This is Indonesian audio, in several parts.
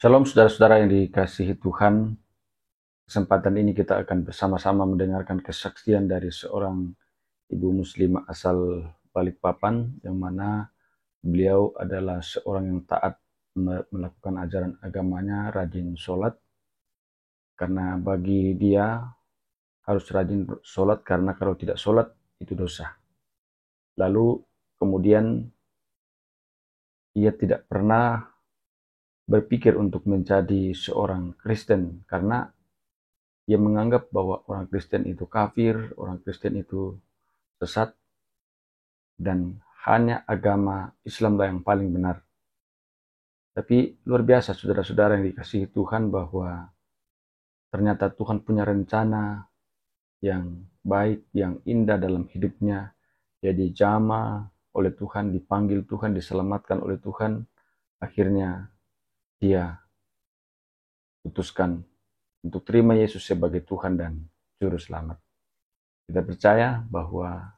Shalom saudara-saudara yang dikasihi Tuhan. Kesempatan ini kita akan bersama-sama mendengarkan kesaksian dari seorang ibu muslimah asal Balikpapan, yang mana beliau adalah seorang yang taat melakukan ajaran agamanya, rajin sholat, karena bagi dia harus rajin sholat karena kalau tidak sholat itu dosa. Lalu kemudian ia tidak pernah berpikir untuk menjadi seorang Kristen karena ia menganggap bahwa orang Kristen itu kafir, orang Kristen itu sesat, dan hanya agama Islamlah yang paling benar. Tapi luar biasa saudara-saudara yang dikasihi Tuhan, bahwa ternyata Tuhan punya rencana yang baik, yang indah dalam hidupnya. Dia dijamah oleh Tuhan, dipanggil Tuhan, diselamatkan oleh Tuhan. Akhirnya dia putuskan untuk terima Yesus sebagai Tuhan dan Juru Selamat. Kita percaya bahwa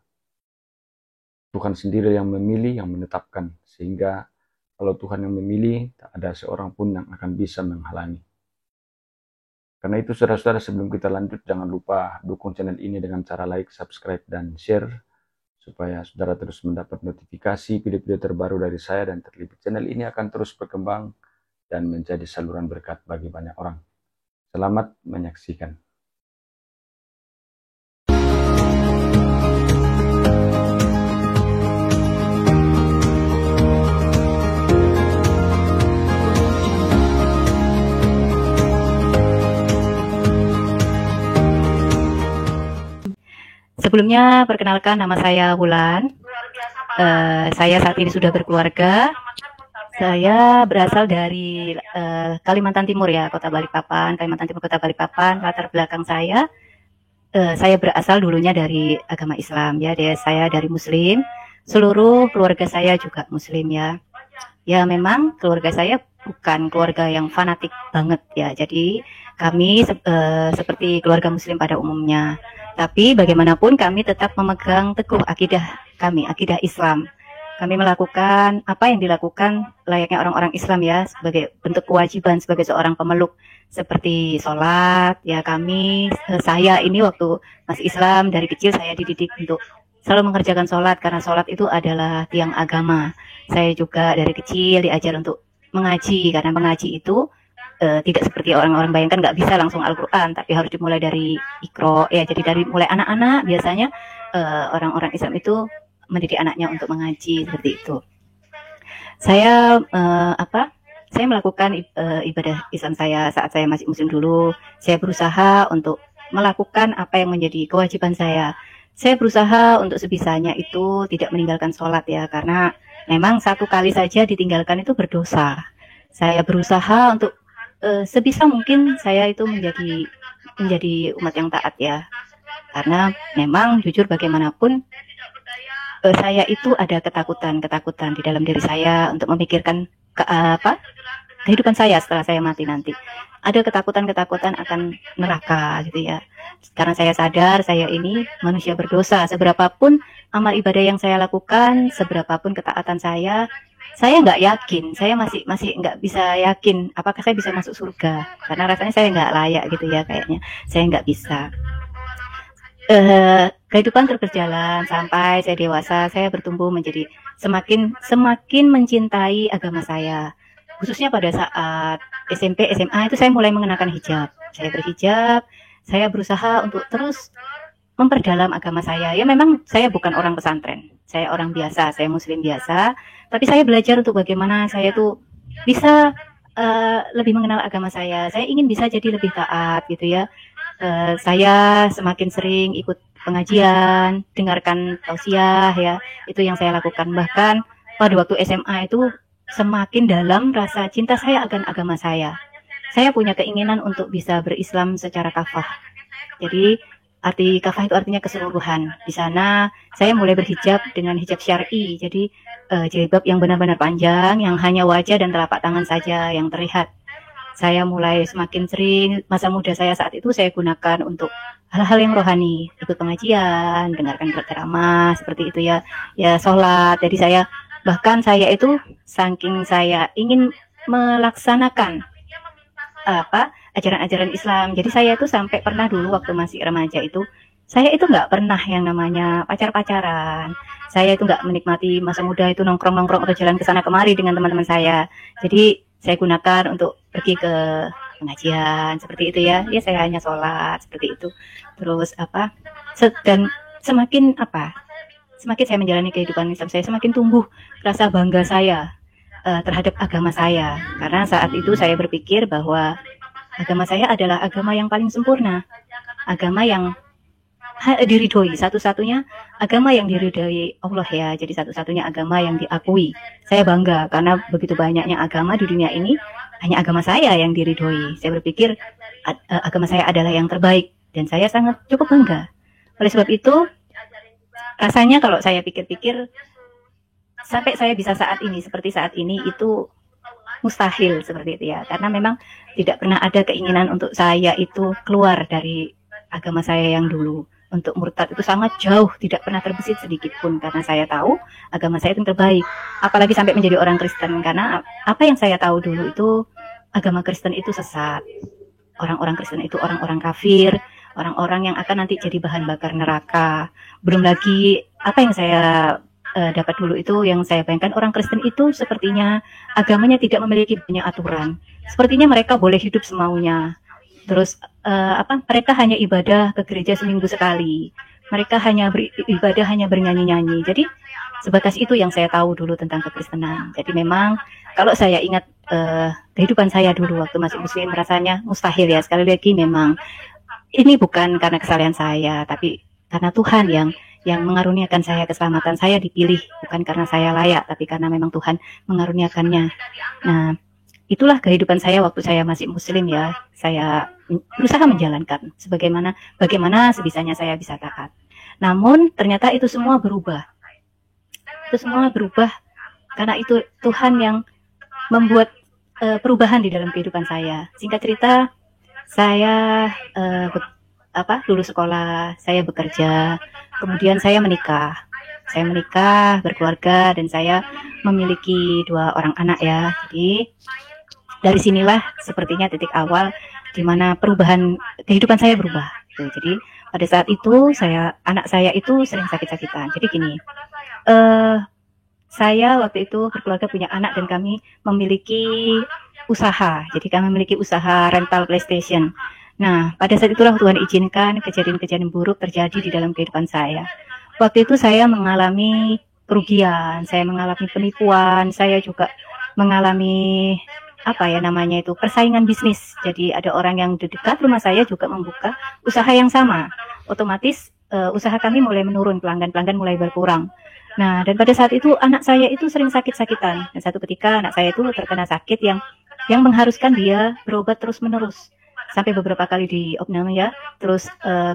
Tuhan sendiri yang memilih, yang menetapkan, sehingga kalau Tuhan yang memilih, tak ada seorang pun yang akan bisa menghalangi. Karena itu saudara-saudara, sebelum kita lanjut, jangan lupa dukung channel ini dengan cara like, subscribe, dan share, supaya saudara terus mendapat notifikasi video-video terbaru dari saya, dan terlebih channel ini akan terus berkembang dan menjadi saluran berkat bagi banyak orang. Selamat menyaksikan. Sebelumnya, perkenalkan, nama saya Wulan. Saya saat ini sudah berkeluarga. Saya berasal dari Kalimantan Timur ya, Kota Balikpapan, Kalimantan Timur, Kota Balikpapan. Latar belakang saya berasal dulunya dari agama Islam ya. Saya dari Muslim. Seluruh keluarga saya juga Muslim ya. Ya memang keluarga saya bukan keluarga yang fanatik banget ya. Jadi kami seperti keluarga Muslim pada umumnya. Tapi bagaimanapun kami tetap memegang teguh akidah kami, akidah Islam. Kami melakukan apa yang dilakukan layaknya orang-orang Islam ya, sebagai bentuk kewajiban sebagai seorang pemeluk, seperti sholat ya. Saya ini waktu masih Islam, dari kecil saya dididik untuk selalu mengerjakan sholat, karena sholat itu adalah tiang agama. Saya juga dari kecil diajar untuk mengaji, karena mengaji itu tidak seperti orang-orang bayangkan, nggak bisa langsung Al-Quran, tapi harus dimulai dari Iqra ya. Jadi dari mulai anak-anak biasanya orang-orang Islam itu mendidik anaknya untuk mengaji, seperti itu. Saya saya melakukan ibadah Islam saya saat saya masih Muslim dulu. Saya berusaha untuk melakukan apa yang menjadi kewajiban saya. Saya berusaha untuk sebisanya itu tidak meninggalkan sholat ya, karena memang satu kali saja ditinggalkan itu berdosa. Saya berusaha untuk sebisa mungkin saya itu menjadi umat yang taat ya, karena memang jujur bagaimanapun saya itu ada ketakutan di dalam diri saya untuk memikirkan kehidupan saya setelah saya mati nanti. Ada ketakutan akan neraka gitu ya, karena saya sadar saya ini manusia berdosa. Seberapapun amal ibadah yang saya lakukan, seberapapun ketaatan saya nggak yakin, saya masih nggak bisa yakin apakah saya bisa masuk surga, karena rasanya saya nggak layak gitu ya, kayaknya saya nggak bisa. Kehidupan terus berjalan sampai saya dewasa. Saya bertumbuh menjadi semakin mencintai agama saya, khususnya pada saat SMP SMA itu saya mulai mengenakan hijab. Saya berhijab, saya berusaha untuk terus memperdalam agama saya. Ya memang saya bukan orang pesantren, saya orang biasa, saya Muslim biasa, tapi saya belajar untuk bagaimana saya tuh bisa lebih mengenal agama saya. Saya ingin bisa jadi lebih taat gitu ya. Saya semakin sering ikut pengajian, dengarkan tausiah ya, itu yang saya lakukan. Bahkan pada waktu SMA itu semakin dalam rasa cinta saya akan agama saya. Saya punya keinginan untuk bisa berislam secara kafah. Jadi arti kafah itu artinya keseluruhan. Di sana saya mulai berhijab dengan hijab syar'i. Jadi jilbab yang benar-benar panjang, yang hanya wajah dan telapak tangan saja yang terlihat. Saya mulai semakin sering, masa muda saya saat itu saya gunakan untuk hal-hal yang rohani, ikut pengajian, dengarkan ceramah seperti itu ya, ya sholat. Jadi saya itu saking saya ingin melaksanakan ajaran-ajaran Islam. Jadi saya itu sampai pernah dulu waktu masih remaja itu, saya itu nggak pernah yang namanya pacar-pacaran. Saya itu nggak menikmati masa muda itu nongkrong-nongkrong atau jalan ke sana kemari dengan teman-teman saya. Jadi saya gunakan untuk pergi ke pengajian seperti itu ya. Ya saya hanya sholat seperti itu. Terus dan semakin saya menjalani kehidupan Islam saya, semakin tumbuh rasa bangga saya terhadap agama saya. Karena saat itu saya berpikir bahwa agama saya adalah agama yang paling sempurna, agama yang diridhoi, satu-satunya agama yang diridhoi Allah ya. Jadi satu-satunya agama yang diakui. Saya bangga karena begitu banyaknya agama di dunia ini, hanya agama saya yang diridhoi. Saya berpikir agama saya adalah yang terbaik dan saya sangat cukup bangga. Oleh sebab itu, rasanya kalau saya pikir-pikir, sampai saya bisa seperti saat ini itu mustahil seperti itu ya. Karena memang tidak pernah ada keinginan untuk saya itu keluar dari agama saya yang dulu. Untuk murtad itu sangat jauh, tidak pernah terbesit sedikit pun. Karena saya tahu agama saya itu yang terbaik. Apalagi sampai menjadi orang Kristen. Karena apa yang saya tahu dulu itu, agama Kristen itu sesat. Orang-orang Kristen itu orang-orang kafir, orang-orang yang akan nanti jadi bahan bakar neraka. Belum lagi apa yang saya dapat dulu itu, yang saya bayangkan orang Kristen itu sepertinya agamanya tidak memiliki banyak aturan. Sepertinya mereka boleh hidup semaunya. Terus mereka hanya ibadah ke gereja seminggu sekali. Mereka hanya beribadah, hanya bernyanyi-nyanyi. Jadi sebatas itu yang saya tahu dulu tentang kekristenan. Jadi memang kalau saya ingat kehidupan saya dulu waktu masih muslim, rasanya mustahil ya. Sekali lagi memang ini bukan karena kesalahan saya, tapi karena Tuhan yang mengaruniakan saya keselamatan. Saya dipilih bukan karena saya layak, tapi karena memang Tuhan mengaruniakannya. Nah, itulah kehidupan saya waktu saya masih muslim ya. Saya berusaha menjalankan bagaimana sebisanya saya bisa taat. Namun ternyata itu semua berubah. Itu semua berubah karena itu Tuhan yang membuat perubahan di dalam kehidupan saya. Singkat cerita, saya lulus sekolah, saya bekerja, kemudian saya menikah. Saya menikah, berkeluarga, dan saya memiliki 2 orang anak ya. Jadi dari sinilah sepertinya titik awal di mana perubahan kehidupan saya berubah. Jadi pada saat itu anak saya itu sering sakit-sakitan. Jadi gini, saya waktu itu berkeluarga, punya anak, dan kami memiliki usaha. Jadi kami memiliki usaha rental PlayStation. Nah, pada saat itulah Tuhan izinkan kejadian-kejadian buruk terjadi di dalam kehidupan saya. Waktu itu saya mengalami kerugian, saya mengalami penipuan, saya juga mengalami persaingan bisnis. Jadi ada orang yang di dekat rumah saya juga membuka usaha yang sama. Otomatis usaha kami mulai menurun, pelanggan mulai berkurang. Nah, dan pada saat itu anak saya itu sering sakit-sakitan. Dan satu ketika anak saya itu terkena sakit yang mengharuskan dia berobat terus-menerus. Sampai beberapa kali di opname ya. Terus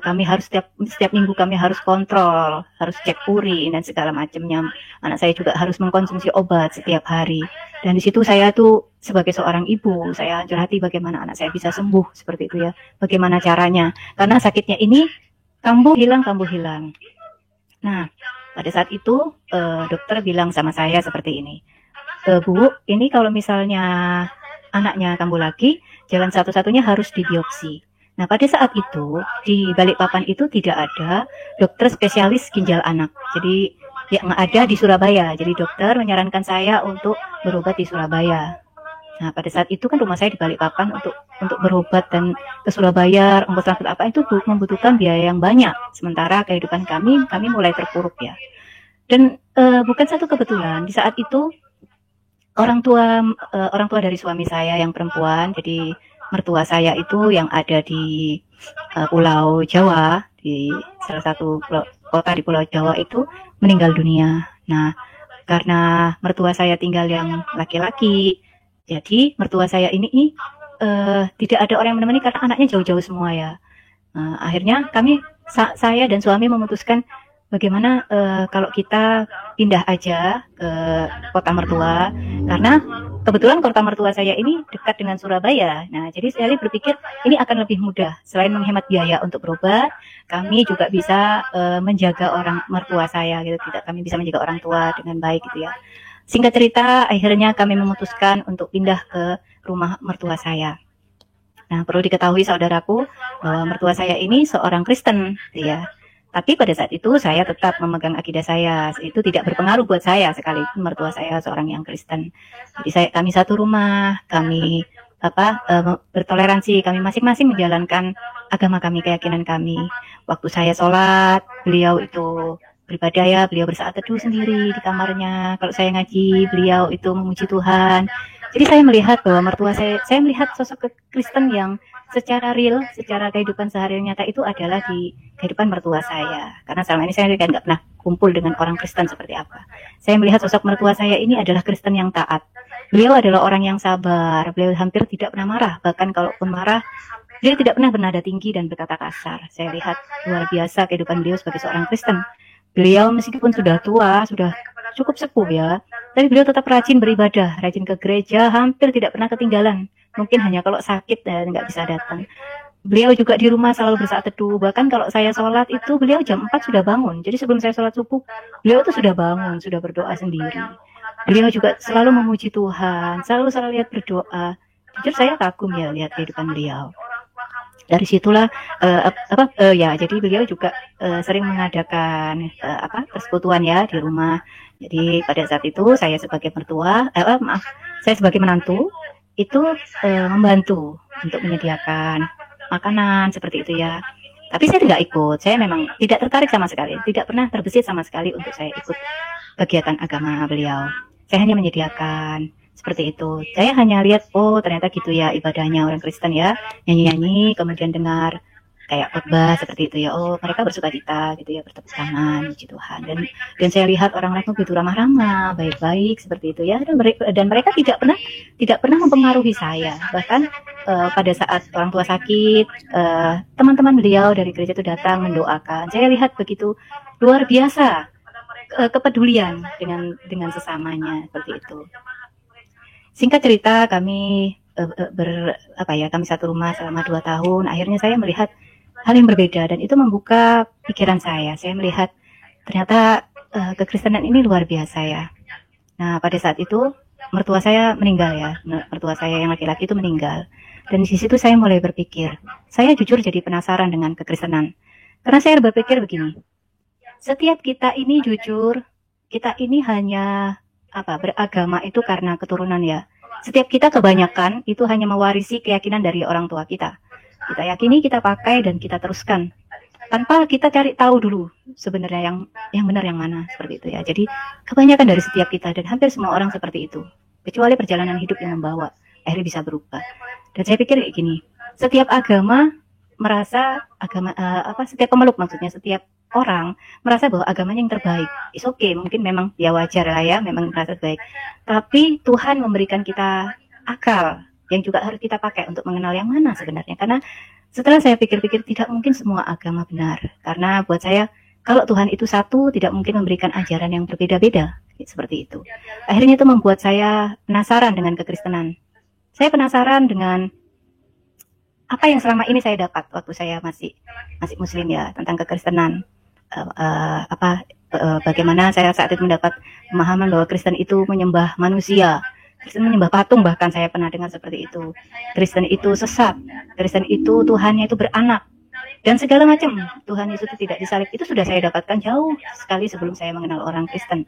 kami harus setiap minggu kami harus kontrol, harus cek urin dan segala macamnya. Anak saya juga harus mengkonsumsi obat setiap hari. Dan di situ saya tuh sebagai seorang ibu, saya hancur hati bagaimana anak saya bisa sembuh seperti itu ya. Bagaimana caranya? Karena sakitnya ini kambuh hilang. Nah, pada saat itu dokter bilang sama saya seperti ini. Bu, ini kalau misalnya anaknya kambuh lagi, jalan satu-satunya harus dibiopsi. Nah, pada saat itu di Balikpapan itu tidak ada dokter spesialis ginjal anak. Jadi yang ada di Surabaya. Jadi dokter menyarankan saya untuk berobat di Surabaya. Nah, pada saat itu kan rumah saya di Balikpapan, untuk berobat dan ke Surabaya, ongkos transport itu membutuhkan biaya yang banyak. Sementara kehidupan kami mulai terpuruk ya. Dan bukan satu kebetulan, di saat itu orang tua dari suami saya yang perempuan, jadi mertua saya itu yang ada di Pulau Jawa, di salah satu kota di Pulau Jawa itu meninggal dunia. Nah, karena mertua saya tinggal yang laki-laki, jadi mertua saya ini tidak ada orang yang menemani karena anaknya jauh-jauh semua ya. Akhirnya saya dan suami memutuskan bagaimana kalau kita pindah aja ke kota mertua, karena kebetulan kota mertua saya ini dekat dengan Surabaya. Nah, jadi saya berpikir ini akan lebih mudah. Selain menghemat biaya untuk berobat, kami juga bisa menjaga orang mertua saya gitu. Kami bisa menjaga orang tua dengan baik gitu ya. Singkat cerita, akhirnya kami memutuskan untuk pindah ke rumah mertua saya. Nah, perlu diketahui saudaraku bahwa mertua saya ini seorang Kristen, ya. Tapi pada saat itu saya tetap memegang akidah saya. Itu tidak berpengaruh buat saya sekalipun mertua saya seorang yang Kristen. Jadi kami satu rumah, kami bertoleransi, kami masing-masing menjalankan agama kami, keyakinan kami. Waktu saya sholat, beliau itu beribadah ya, beliau bersaat teduh sendiri di kamarnya. Kalau saya ngaji, beliau itu memuji Tuhan. Jadi saya melihat bahwa mertua saya melihat sosok Kristen yang secara real, secara kehidupan sehari nyata itu adalah di kehidupan mertua saya. Karena selama ini saya nggak pernah kumpul dengan orang Kristen seperti apa. Saya melihat sosok mertua saya ini adalah Kristen yang taat. Beliau adalah orang yang sabar. Beliau hampir tidak pernah marah. Bahkan kalaupun marah, beliau tidak pernah bernada tinggi dan berkata kasar. Saya lihat luar biasa kehidupan beliau sebagai seorang Kristen. Beliau meskipun sudah tua, sudah cukup sepuh ya, tapi beliau tetap rajin beribadah, rajin ke gereja, hampir tidak pernah ketinggalan. Mungkin hanya kalau sakit dan nggak bisa datang. Beliau juga di rumah selalu bersaat teduh. Bahkan kalau saya sholat itu beliau jam 4 sudah bangun. Jadi sebelum saya sholat subuh, beliau itu sudah bangun, sudah berdoa sendiri. Beliau juga selalu memuji Tuhan, selalu lihat berdoa. Jujur saya kagum ya lihat kehidupan beliau. Dari situlah jadi beliau juga sering mengadakan persekutuan ya di rumah. Jadi pada saat itu saya sebagai mertua, saya sebagai menantu itu membantu untuk menyediakan makanan seperti itu ya. Tapi saya tidak ikut, saya memang tidak tertarik sama sekali, tidak pernah terbesit sama sekali untuk saya ikut kegiatan agama beliau. Saya hanya menyediakan seperti itu. Saya hanya lihat, oh ternyata gitu ya ibadahnya orang Kristen ya, nyanyi-nyanyi, kemudian dengar kayak khotbah seperti itu ya. Oh mereka bersukacita gitu ya, bertepuk tangan, puji Tuhan. Dan saya lihat orang lain begitu ramah-ramah, baik-baik seperti itu ya. Dan mereka tidak pernah mempengaruhi saya. Bahkan pada saat orang tua sakit, teman-teman beliau dari gereja itu datang mendoakan. Saya lihat begitu luar biasa kepedulian dengan sesamanya seperti itu. Singkat cerita, kami kami satu rumah selama 2 tahun. Akhirnya saya melihat hal yang berbeda dan itu membuka pikiran saya. Saya melihat ternyata kekristenan ini luar biasa ya. Nah, pada saat itu mertua saya meninggal ya. Mertua saya yang laki-laki itu meninggal. Dan di situ saya mulai berpikir. Saya jujur jadi penasaran dengan kekristenan. Karena saya berpikir begini. Setiap kita ini jujur, kita ini hanya beragama itu karena keturunan ya. Setiap kita kebanyakan itu hanya mewarisi keyakinan dari orang tua kita. Kita yakini, kita pakai dan kita teruskan. Tanpa kita cari tahu dulu sebenarnya yang benar yang mana seperti itu ya. Jadi kebanyakan dari setiap kita dan hampir semua orang seperti itu. Kecuali perjalanan hidup yang membawa akhirnya bisa berubah. Dan saya pikir kayak gini, setiap agama merasa setiap pemeluk maksudnya setiap orang merasa bahwa agamanya yang terbaik. It's okay, mungkin memang ya wajar lah ya, memang merasa terbaik. Tapi Tuhan memberikan kita akal yang juga harus kita pakai untuk mengenal yang mana sebenarnya. Karena setelah saya pikir-pikir tidak mungkin semua agama benar. Karena buat saya kalau Tuhan itu satu tidak mungkin memberikan ajaran yang berbeda-beda seperti itu. Akhirnya itu membuat saya penasaran dengan kekristenan. Saya penasaran dengan apa yang selama ini saya dapat waktu saya masih muslim ya tentang kekristenan. Bagaimana saya saat itu mendapat pemahaman bahwa Kristen itu menyembah manusia, Kristen menyembah patung, bahkan saya pernah dengar seperti itu. Kristen itu sesat, Kristen itu Tuhannya itu beranak dan segala macam. Tuhan Yesus itu tidak disalib. Itu sudah saya dapatkan jauh sekali sebelum saya mengenal orang Kristen.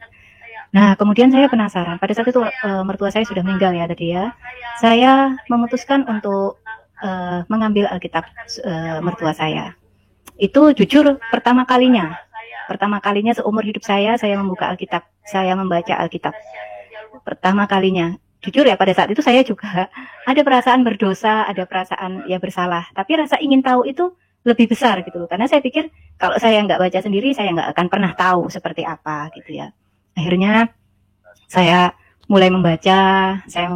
Nah, kemudian saya penasaran. Pada saat itu mertua saya sudah meninggal ya tadi ya. Saya memutuskan untuk mengambil Alkitab mertua saya. Itu jujur pertama kalinya seumur hidup saya membuka Alkitab, saya membaca Alkitab. Pertama kalinya, jujur ya pada saat itu saya juga ada perasaan berdosa, ada perasaan ya bersalah. Tapi rasa ingin tahu itu lebih besar gitu loh. Karena saya pikir kalau saya nggak baca sendiri, saya nggak akan pernah tahu seperti apa gitu ya. Akhirnya saya mulai membaca, saya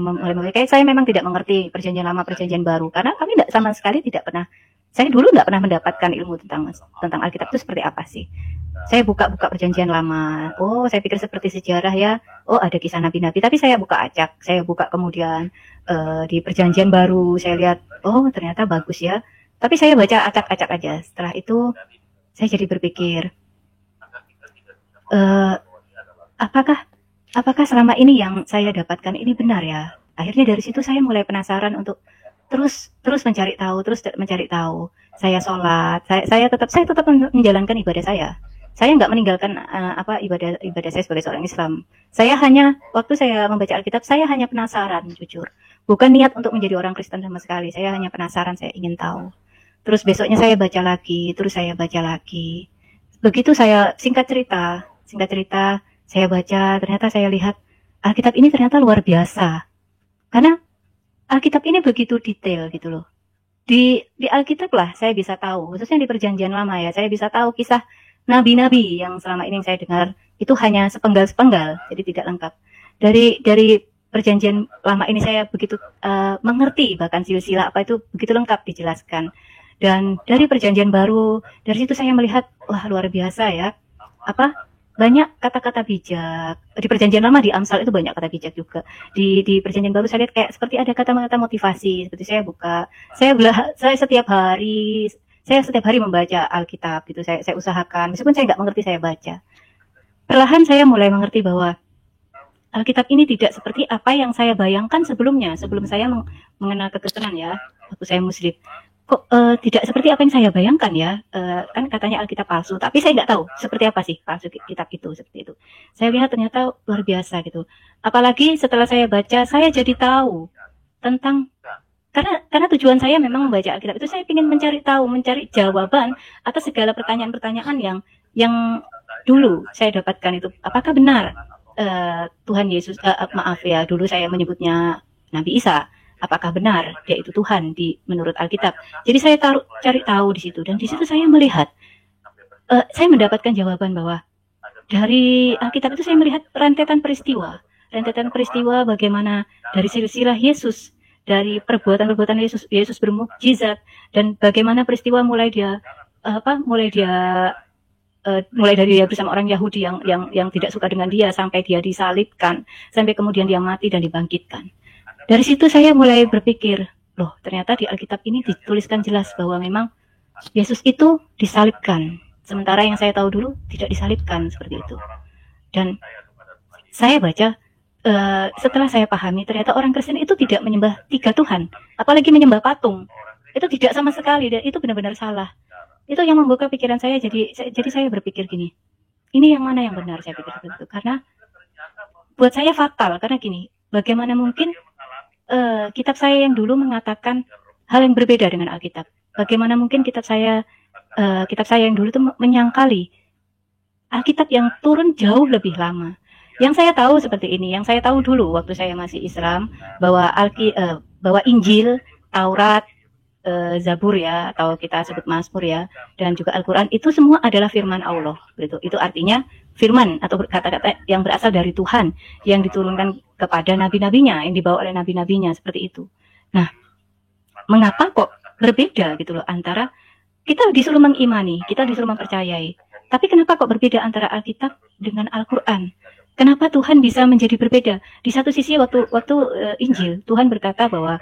memang tidak mengerti perjanjian lama, perjanjian baru. Karena kami sama sekali tidak pernah. Saya dulu nggak pernah mendapatkan ilmu tentang Alkitab itu seperti apa sih. Saya buka-buka perjanjian lama. Oh, saya pikir seperti sejarah ya. Oh, ada kisah nabi-nabi. Tapi saya buka acak. Saya buka kemudian di perjanjian baru. Saya lihat, oh ternyata bagus ya. Tapi saya baca acak-acak aja. Setelah itu, saya jadi berpikir, apakah selama ini yang saya dapatkan ini benar ya? Akhirnya dari situ saya mulai penasaran untuk terus mencari tahu. Saya sholat, saya tetap menjalankan ibadah saya. Saya nggak meninggalkan ibadah saya sebagai seorang Islam. Saya hanya waktu saya membaca Alkitab, saya hanya penasaran, jujur. Bukan niat untuk menjadi orang Kristen sama sekali. Saya hanya penasaran, saya ingin tahu. Terus besoknya saya baca lagi, terus saya baca lagi. Begitu saya singkat cerita, saya baca, ternyata saya lihat Alkitab ini ternyata luar biasa. Karena Alkitab ini begitu detail gitu loh. Di Alkitab lah saya bisa tahu, khususnya di Perjanjian Lama ya, saya bisa tahu kisah nabi-nabi yang selama ini saya dengar itu hanya sepenggal-sepenggal, jadi tidak lengkap. Dari Perjanjian Lama ini saya begitu mengerti, bahkan silsilah apa itu begitu lengkap dijelaskan. Dan dari Perjanjian Baru, dari situ saya melihat, wah luar biasa ya, banyak kata-kata bijak. Di Perjanjian Lama di Amsal itu banyak kata bijak juga. Di Perjanjian Baru saya lihat kayak seperti ada kata-kata motivasi. Seperti saya buka, saya setiap hari membaca Alkitab gitu. Saya usahakan, meskipun saya nggak mengerti saya baca. Perlahan saya mulai mengerti bahwa Alkitab ini tidak seperti apa yang saya bayangkan sebelumnya. Sebelum saya mengenal kekristenan ya, waktu saya Muslim. Kok tidak seperti apa yang saya bayangkan ya, kan katanya Alkitab palsu, tapi saya nggak tahu seperti apa sih palsu kitab itu, seperti itu. Saya lihat ternyata luar biasa gitu. Apalagi setelah saya baca, saya jadi tahu tentang, karena tujuan saya memang membaca Alkitab itu saya ingin mencari tahu, mencari jawaban atas segala pertanyaan-pertanyaan yang dulu saya dapatkan itu. Apakah benar Tuhan Yesus, maaf ya, dulu saya menyebutnya Nabi Isa. Apakah benar dia itu Tuhan menurut Alkitab? Jadi saya cari tahu di situ, dan di situ saya melihat, saya mendapatkan jawaban bahwa dari Alkitab itu saya melihat rentetan peristiwa bagaimana dari silsilah Yesus, dari perbuatan Yesus bermukjizat, dan bagaimana peristiwa mulai dari dia bersama orang Yahudi yang tidak suka dengan dia sampai dia disalibkan, sampai kemudian dia mati dan dibangkitkan. Dari situ saya mulai berpikir, loh ternyata di Alkitab ini dituliskan jelas bahwa memang Yesus itu disalibkan. Sementara yang saya tahu dulu tidak disalibkan seperti itu. Dan saya baca, setelah saya pahami, ternyata orang Kristen itu tidak menyembah 3 Tuhan. Apalagi menyembah patung. Itu tidak sama sekali, dan itu benar-benar salah. Itu yang membuka pikiran saya, jadi saya berpikir gini, ini yang mana yang benar, saya pikir begitu. Karena buat saya fatal, karena gini, bagaimana mungkin kitab saya yang dulu mengatakan hal yang berbeda dengan Alkitab. Bagaimana mungkin kitab saya yang dulu itu menyangkali Alkitab yang turun jauh lebih lama. Yang saya tahu seperti ini, yang saya tahu dulu waktu saya masih Islam, bahwa Injil, Taurat, Zabur ya, atau kita sebut Mazmur ya, dan juga Al-Quran itu semua adalah firman Allah. Itu artinya firman atau kata-kata yang berasal dari Tuhan, yang diturunkan kepada nabi-nabinya, yang dibawa oleh nabi-nabinya, seperti itu. Nah, mengapa kok berbeda gitu loh antara kita disuruh mengimani, kita disuruh mempercayai, tapi kenapa kok berbeda antara Alkitab dengan Al-Quran? Kenapa Tuhan bisa menjadi berbeda? Di satu sisi waktu Injil, Tuhan berkata bahwa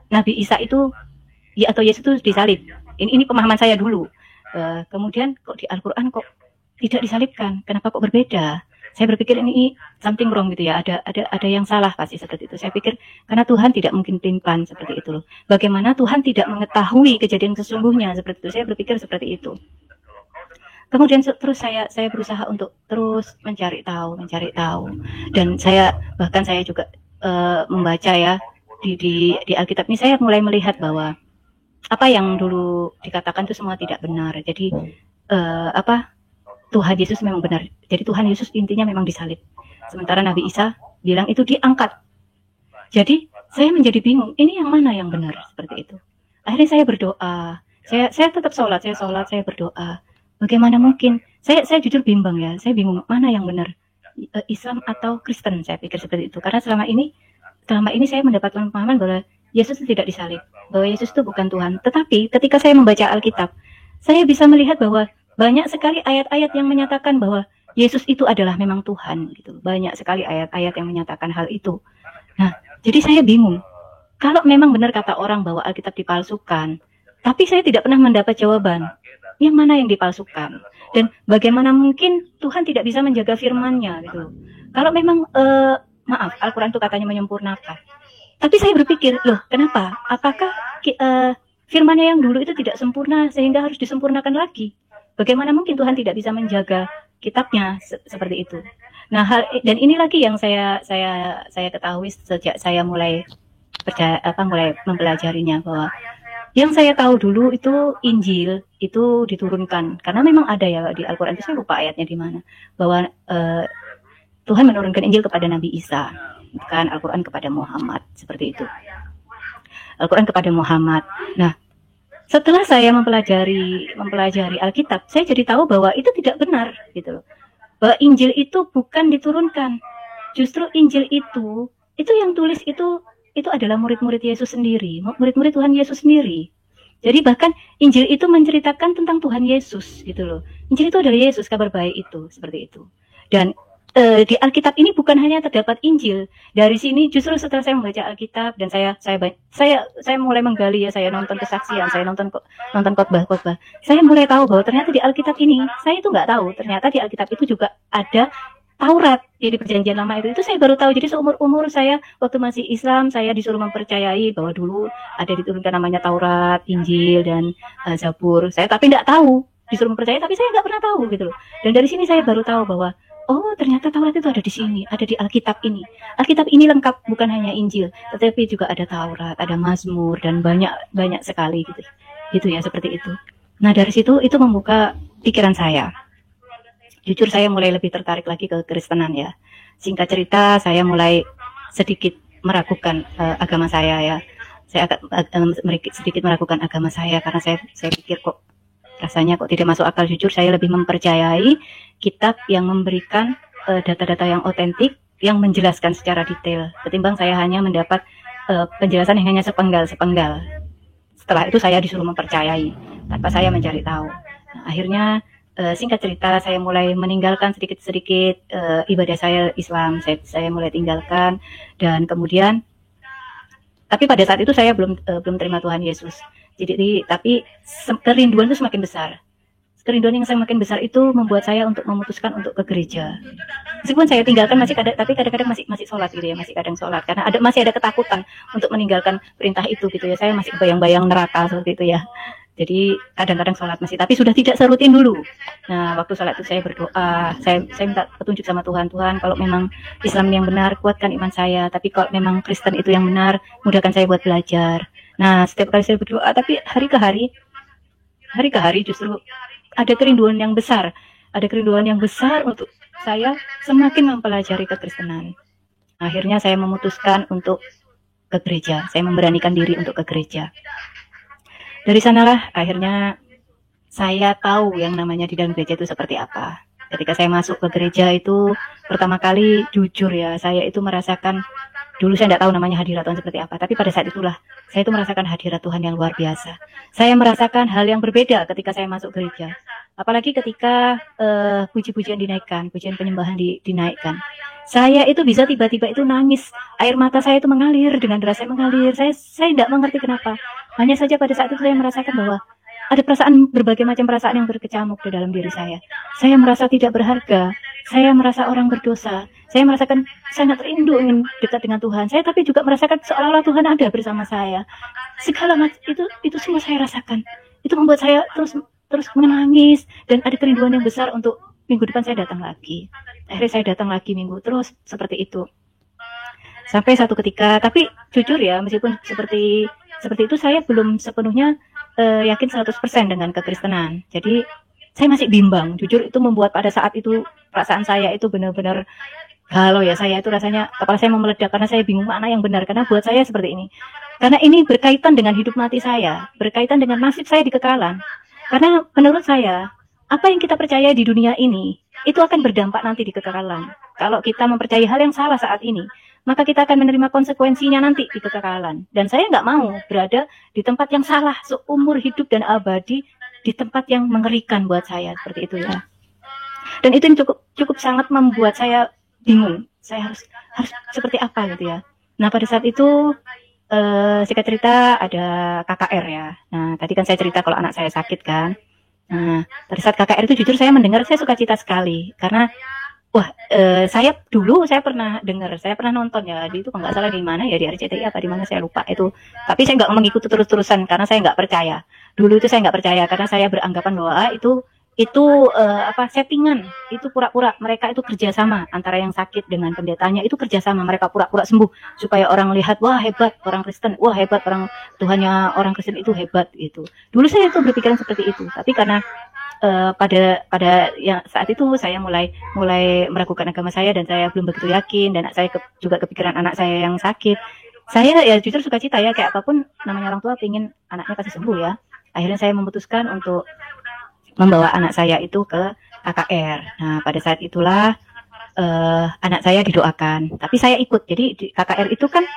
Nabi Isa itu ya, atau Yesus itu disalib. Ini pemahaman saya dulu. Kemudian kok di Al-Quran kok tidak disalibkan? Kenapa kok berbeda? Saya berpikir ini something wrong gitu ya. Ada yang salah pasti seperti itu. Saya pikir karena Tuhan tidak mungkin pelin-pelan seperti itu loh. Bagaimana Tuhan tidak mengetahui kejadian sesungguhnya seperti itu? Saya berpikir seperti itu. Kemudian terus saya berusaha untuk terus mencari tahu, dan saya juga membaca ya di Alkitab ini. Saya mulai melihat bahwa apa yang dulu dikatakan itu semua tidak benar. Jadi Tuhan Yesus memang benar. Jadi Tuhan Yesus intinya memang disalib. Sementara Nabi Isa bilang itu diangkat. Jadi saya menjadi bingung. Ini yang mana yang benar seperti itu? Akhirnya saya berdoa. Saya tetap sholat, saya berdoa. Bagaimana mungkin? Saya jujur bimbang ya. Saya bingung mana yang benar, Islam atau Kristen. Saya pikir seperti itu. Karena selama ini saya mendapatkan pemahaman bahwa Yesus tidak disalib, bahwa Yesus itu bukan Tuhan. Tetapi ketika saya membaca Alkitab, saya bisa melihat bahwa banyak sekali ayat-ayat yang menyatakan bahwa Yesus itu adalah memang Tuhan. Gitu. Banyak sekali ayat-ayat yang menyatakan hal itu. Nah, jadi saya bingung. Kalau memang benar kata orang bahwa Alkitab dipalsukan, tapi saya tidak pernah mendapat jawaban. Yang mana yang dipalsukan? Dan bagaimana mungkin Tuhan tidak bisa menjaga firman-Nya gitu. Kalau memang Al-Quran itu katanya menyempurnakan. Tapi saya berpikir, loh kenapa? Apakah firman-Nya yang dulu itu tidak sempurna sehingga harus disempurnakan lagi? Bagaimana mungkin Tuhan tidak bisa menjaga kitabnya seperti itu? Nah, dan ini lagi yang saya ketahui sejak saya mulai mulai mempelajarinya, bahwa yang saya tahu dulu itu Injil itu diturunkan karena memang ada ya di Al-Quran itu, saya lupa ayatnya di mana, bahwa Tuhan menurunkan Injil kepada Nabi Isa, bukan Al-Quran kepada Muhammad, seperti itu. Al-Quran kepada Muhammad. Nah, setelah saya mempelajari Alkitab, saya jadi tahu bahwa itu tidak benar, gitu loh. Bahwa Injil itu bukan diturunkan. Justru Injil itu yang tulis itu adalah murid-murid Yesus sendiri, murid-murid Tuhan Yesus sendiri. Jadi bahkan Injil itu menceritakan tentang Tuhan Yesus, gitu loh. Injil itu adalah Yesus, kabar baik itu, seperti itu. Dan di Alkitab ini bukan hanya terdapat Injil. Dari sini justru setelah saya membaca Alkitab dan saya mulai menggali ya, saya nonton kesaksian, saya nonton khotbah. Saya mulai tahu bahwa ternyata di Alkitab ini, saya itu nggak tahu, ternyata di Alkitab itu juga ada Taurat. Jadi perjanjian lama itu saya baru tahu. Jadi seumur-umur saya waktu masih Islam, saya disuruh mempercayai bahwa dulu ada diturunkan namanya Taurat, Injil, dan Zabur. Saya tapi nggak tahu, disuruh mempercayai, tapi saya nggak pernah tahu, gitu loh. Dan dari sini saya baru tahu bahwa oh, ternyata Taurat itu ada di sini, ada di Alkitab ini. Alkitab ini lengkap, bukan hanya Injil, tetapi juga ada Taurat, ada Mazmur, dan banyak sekali, gitu. Gitu ya, seperti itu. Nah, dari situ itu membuka pikiran saya. Jujur saya mulai lebih tertarik lagi ke Kristenan ya. Singkat cerita, saya mulai sedikit meragukan agama saya ya. Saya sedikit meragukan agama saya karena saya pikir kok rasanya kok tidak masuk akal. Jujur saya lebih mempercayai kitab yang memberikan data-data yang otentik, yang menjelaskan secara detail, ketimbang saya hanya mendapat penjelasan yang hanya sepenggal. Setelah itu saya disuruh mempercayai tanpa saya mencari tahu. Nah, akhirnya singkat cerita saya mulai meninggalkan sedikit-sedikit ibadah saya Islam, saya mulai tinggalkan, dan kemudian tapi pada saat itu saya belum terima Tuhan Yesus. Jadi tapi kerinduan itu semakin besar. Kerinduan yang semakin besar itu membuat saya untuk memutuskan untuk ke gereja. Meskipun saya tinggalkan tapi kadang-kadang masih sholat gitu ya, masih kadang sholat karena masih ada ketakutan untuk meninggalkan perintah itu gitu ya. Saya masih bayang-bayang neraka seperti itu ya. Jadi kadang-kadang sholat masih, tapi sudah tidak serutin dulu. Nah, waktu sholat itu saya berdoa, saya minta petunjuk sama Tuhan. Tuhan, kalau memang Islam yang benar, kuatkan iman saya. Tapi kalau memang Kristen itu yang benar, mudahkan saya buat belajar. Nah, setiap kali saya berdoa, tapi hari ke hari justru ada kerinduan yang besar. Ada kerinduan yang besar untuk saya semakin mempelajari kekristenan. Akhirnya saya memutuskan untuk ke gereja. Saya memberanikan diri untuk ke gereja. Dari sanalah akhirnya saya tahu yang namanya di dalam gereja itu seperti apa. Ketika saya masuk ke gereja itu pertama kali, jujur ya, saya itu merasakan, dulu saya tidak tahu namanya hadirat Tuhan seperti apa, tapi pada saat itulah saya itu merasakan hadirat Tuhan yang luar biasa. Saya merasakan hal yang berbeda ketika saya masuk gereja. Apalagi ketika puji-pujian dinaikkan, pujian penyembahan dinaikkan. Saya itu bisa tiba-tiba itu nangis, air mata saya itu mengalir, dengan deras saya mengalir. Saya tidak mengerti kenapa. Hanya saja pada saat itu saya merasakan bahwa ada berbagai macam perasaan yang berkecamuk di dalam diri saya. Saya merasa tidak berharga, saya merasa orang berdosa, saya merasakan sangat rindu ingin dekat dengan Tuhan. Saya tapi juga merasakan seolah-olah Tuhan ada bersama saya. Segala macam itu semua saya rasakan. Itu membuat saya terus menangis, dan ada kerinduan yang besar untuk minggu depan saya datang lagi. Akhirnya saya datang lagi minggu terus seperti itu. Sampai satu ketika, tapi jujur ya, meskipun seperti itu, saya belum sepenuhnya yakin 100% dengan kekristenan. Jadi saya masih bimbang. Jujur itu membuat pada saat itu perasaan saya itu benar-benar galau ya. Saya itu rasanya kepala saya mau meledak karena saya bingung mana yang benar. Karena buat saya seperti ini. Karena ini berkaitan dengan hidup mati saya, berkaitan dengan nasib saya di kekekalan. Karena menurut saya, apa yang kita percaya di dunia ini itu akan berdampak nanti di kekekalan. Kalau kita mempercayai hal yang salah saat ini, maka kita akan menerima konsekuensinya nanti di kekekalan. Dan saya nggak mau berada di tempat yang salah seumur hidup dan abadi, di tempat yang mengerikan buat saya, seperti itu ya. Dan itu yang cukup sangat membuat saya bingung. Saya harus seperti apa gitu ya. Nah, pada saat itu singkat cerita ada KKR ya. Nah, tadi kan saya cerita kalau anak saya sakit kan. Nah, pada saat KKR itu jujur saya mendengar, saya sukacita sekali karena Wah, saya pernah dengar, saya pernah nonton ya, di itu kalau nggak salah di mana ya, di RCTI apa di mana saya lupa itu. Tapi saya nggak mengikuti terus-terusan karena saya nggak percaya. Dulu itu saya nggak percaya karena saya beranggapan bahwa itu apa settingan, itu pura-pura mereka itu kerjasama antara yang sakit dengan pendetanya itu kerjasama, mereka pura-pura sembuh supaya orang lihat wah hebat orang Kristen, wah hebat orang Tuhannya orang Kristen itu hebat gitu. Dulu saya itu berpikiran seperti itu, tapi karena pada yang saat itu saya mulai meragukan agama saya dan saya belum begitu yakin, dan saya juga kepikiran anak saya yang sakit. Saya ya justru sukacita ya, kayak apapun namanya orang tua pengen anaknya pasti sembuh ya. Akhirnya saya memutuskan untuk membawa anak saya itu ke KKR. Nah pada saat itulah anak saya didoakan, tapi saya ikut. Jadi di KKR itu kan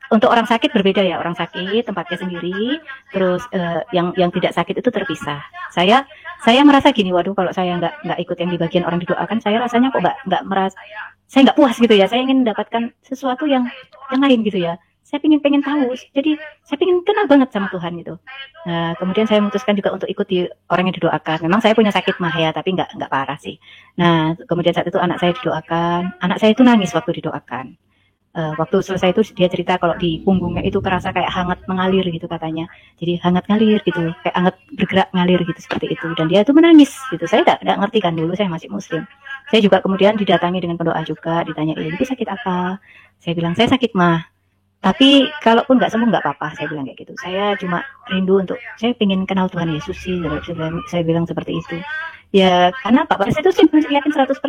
untuk orang sakit berbeda ya, orang sakit tempatnya sendiri, terus yang tidak sakit itu terpisah. Saya merasa gini, waduh kalau saya nggak ikut yang di bagian orang didoakan, saya rasanya kok nggak merasa, saya nggak puas gitu ya. Saya ingin mendapatkan sesuatu yang lain gitu ya. Saya pengen tahu, jadi saya pengen kenal banget sama Tuhan gitu. Nah, kemudian saya memutuskan juga untuk ikut di orang yang didoakan. Memang saya punya sakit mah ya, tapi nggak parah sih. Nah, kemudian saat itu anak saya didoakan, anak saya itu nangis waktu didoakan. Waktu selesai itu dia cerita kalau di punggungnya itu kerasa kayak hangat mengalir gitu katanya. Jadi hangat ngalir gitu, kayak hangat bergerak ngalir gitu seperti itu. Dan dia itu menangis gitu. Saya tidak ngerti kan, dulu saya masih muslim. Saya juga kemudian didatangi dengan pendoa juga, ditanya itu sakit apa. Saya bilang saya sakit mah. Tapi kalaupun nggak sembuh nggak apa-apa, saya bilang kayak gitu. Saya cuma rindu untuk, saya pengen kenal Tuhan Yesus sih, saya bilang seperti itu. Ya karena Pak saya itu sih yakin 100%.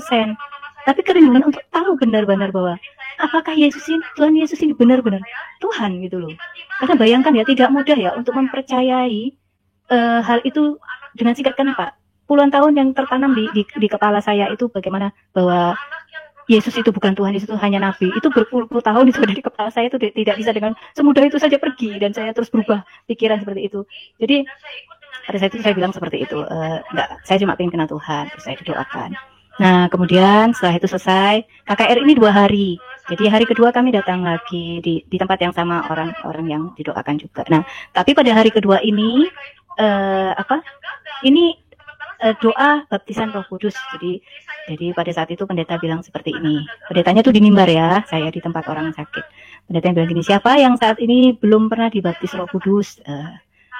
Tapi kerinduan untuk tahu benar-benar bahwa apakah Yesus ini, Tuhan Yesus ini benar-benar Tuhan gitu loh. Karena bayangkan ya, tidak mudah ya untuk mempercayai hal itu dengan singkat. Kenapa? Puluhan tahun yang tertanam di kepala saya itu bagaimana bahwa Yesus itu bukan Tuhan, Yesus itu hanya Nabi. Itu berpuluh-puluh tahun itu ada di kepala saya, itu tidak bisa dengan semudah itu saja pergi, dan saya terus berubah pikiran seperti itu. Jadi pada saat itu saya bilang seperti itu, enggak, saya cuma pengen kenal Tuhan, terus saya didoakan. Nah kemudian setelah itu selesai, KKR ini 2 hari. Jadi hari kedua kami datang lagi di tempat yang sama, orang-orang yang didoakan juga. Nah tapi pada hari kedua ini doa baptisan Roh Kudus. Jadi pada saat itu pendeta bilang seperti ini. Pendetanya tuh di mimbar ya, saya di tempat orang sakit. Pendetanya bilang gini, siapa yang saat ini belum pernah dibaptis Roh Kudus?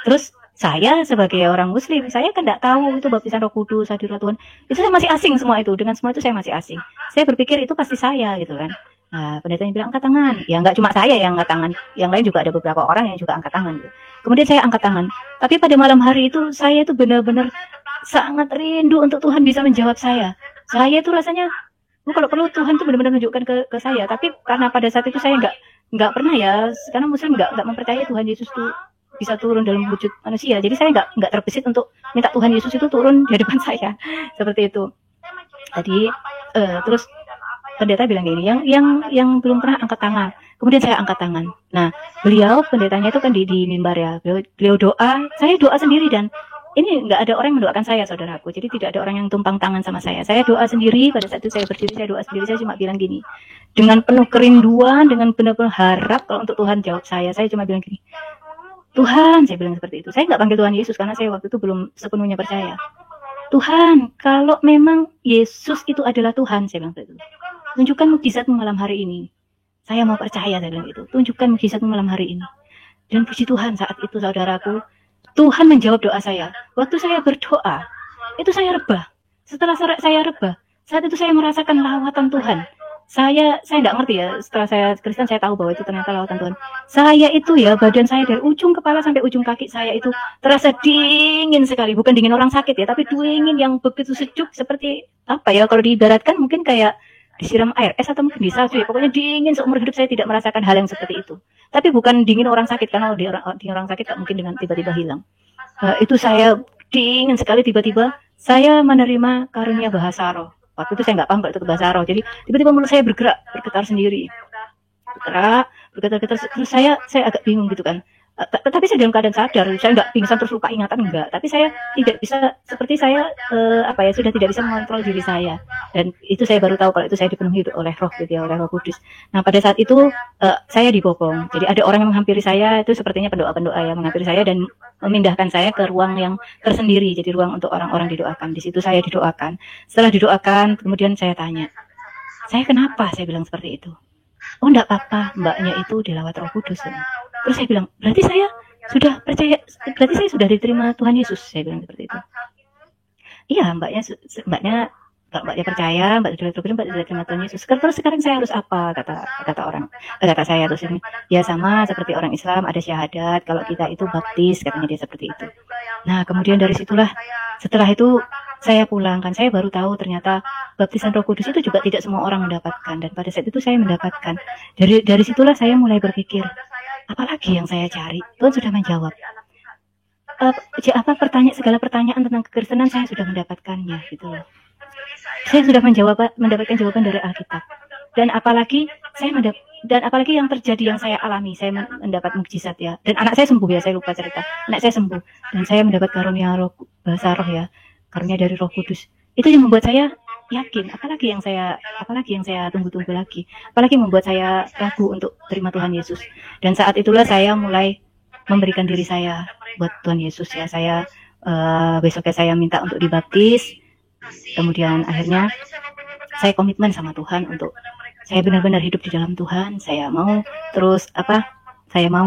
Terus saya sebagai orang muslim, saya kan tidak tahu itu baptisan Roh Kudus, hadirat Tuhan. Itu saya masih asing semua itu. Dengan semua itu saya masih asing. Saya berpikir itu pasti saya gitu kan. Nah, pendetanya bilang angkat tangan. Ya nggak cuma saya yang angkat tangan, yang lain juga ada beberapa orang yang juga angkat tangan. Gitu. Kemudian saya angkat tangan. Tapi pada malam hari itu saya itu benar-benar sangat rindu untuk Tuhan bisa menjawab saya. Saya itu rasanya, kalau perlu Tuhan itu benar-benar menunjukkan ke saya. Tapi karena pada saat itu saya nggak pernah ya, karena muslim nggak mempercayai Tuhan Yesus itu bisa turun dalam wujud manusia. Jadi saya nggak terbesit untuk minta Tuhan Yesus itu turun di depan saya seperti itu. Jadi terus pendeta bilang gini, yang belum pernah angkat tangan. Kemudian saya angkat tangan. Nah beliau pendetanya itu kan di mimbar ya. Beliau doa, saya doa sendiri, dan ini nggak ada orang yang mendoakan saya, saudaraku. Jadi tidak ada orang yang tumpang tangan sama saya. Saya doa sendiri. Pada saat itu saya berdiri, saya doa sendiri. Saya cuma bilang gini, dengan penuh kerinduan, dengan benar-benar harap kalau untuk Tuhan jawab saya cuma bilang gini, Tuhan, saya bilang seperti itu. Saya nggak panggil Tuhan Yesus karena saya waktu itu belum sepenuhnya percaya. Tuhan, kalau memang Yesus itu adalah Tuhan, saya bilang seperti itu, tunjukkan mukjizatmu malam hari ini. Saya mau percaya, saya bilang itu. Tunjukkan mukjizatmu malam hari ini. Dan puji Tuhan, saat itu saudaraku, Tuhan menjawab doa saya. Waktu saya berdoa, itu saya rebah. Setelah saya rebah, saat itu saya merasakan lawatan Tuhan. Saya nggak ngerti ya, setelah saya Kristen saya tahu bahwa itu ternyata lawatan Tuhan. Saya itu ya, badan saya dari ujung kepala sampai ujung kaki saya itu terasa dingin sekali. Bukan dingin orang sakit ya, tapi dingin yang begitu sejuk, seperti apa ya, kalau diibaratkan mungkin kayak disiram air es atau mungkin disalju ya. Pokoknya dingin, seumur hidup saya tidak merasakan hal yang seperti itu. Tapi bukan dingin orang sakit, karena di orang sakit tak mungkin dengan tiba-tiba hilang. Itu saya dingin sekali, tiba-tiba saya menerima karunia bahasa roh. Waktu itu saya nggak paham kalau itu bahasa roh. Jadi tiba-tiba mulut saya bergetar sendiri. Bergetar. Terus saya agak bingung gitu kan. Tapi saya dalam keadaan sadar, saya nggak pingsan terus lupa ingatan, enggak. Tapi saya tidak bisa, seperti saya sudah tidak bisa mengontrol diri saya. Dan itu saya baru tahu kalau itu saya dipenuhi oleh roh gitu ya, oleh Roh Kudus. Nah pada saat itu saya dibopong. Jadi ada orang yang menghampiri saya, itu sepertinya pendoa-pendoa yang menghampiri saya dan memindahkan saya ke ruang yang tersendiri. Jadi ruang untuk orang-orang didoakan. Di situ saya didoakan. Setelah didoakan, kemudian saya tanya, Saya kenapa? Saya bilang seperti itu. Oh enggak apa-apa, mbaknya itu dilawat Roh Kudus. Terus saya bilang, berarti saya sudah percaya, berarti saya sudah diterima Tuhan Yesus. Saya bilang seperti itu. Iya, mbaknya kalau mbaknya percaya, mbak sudah terima, mbak sudah terima Tuhan Yesus. Terus sekarang saya harus apa? Kata orang, kata saya terus ini. Ya sama seperti orang Islam ada syahadat. Kalau kita itu baptis, katanya dia seperti itu. Nah kemudian dari situlah, setelah itu saya pulang kan, saya baru tahu ternyata baptisan Roh Kudus itu juga tidak semua orang mendapatkan. Dan pada saat itu saya mendapatkan. Dari situlah saya mulai berpikir, apalagi yang saya cari? Tuhan sudah menjawab. Segala pertanyaan tentang kekristenan saya sudah mendapatkannya gitu loh. Saya sudah mendapatkan jawaban dari Alkitab. Dan apalagi yang terjadi yang saya alami, saya mendapat mukjizat ya. Dan anak saya sembuh ya, saya lupa cerita. Anak saya sembuh dan saya mendapat karunia bahasa roh ya, karunia dari Roh Kudus. Itu yang membuat saya yakin, apalagi yang saya tunggu-tunggu lagi. Apalagi membuat saya ragu untuk terima Tuhan Yesus. Dan saat itulah saya mulai memberikan diri saya buat Tuhan Yesus ya. Saya besoknya saya minta untuk dibaptis. Kemudian akhirnya saya komitmen sama Tuhan untuk saya benar-benar hidup di dalam Tuhan. Saya mau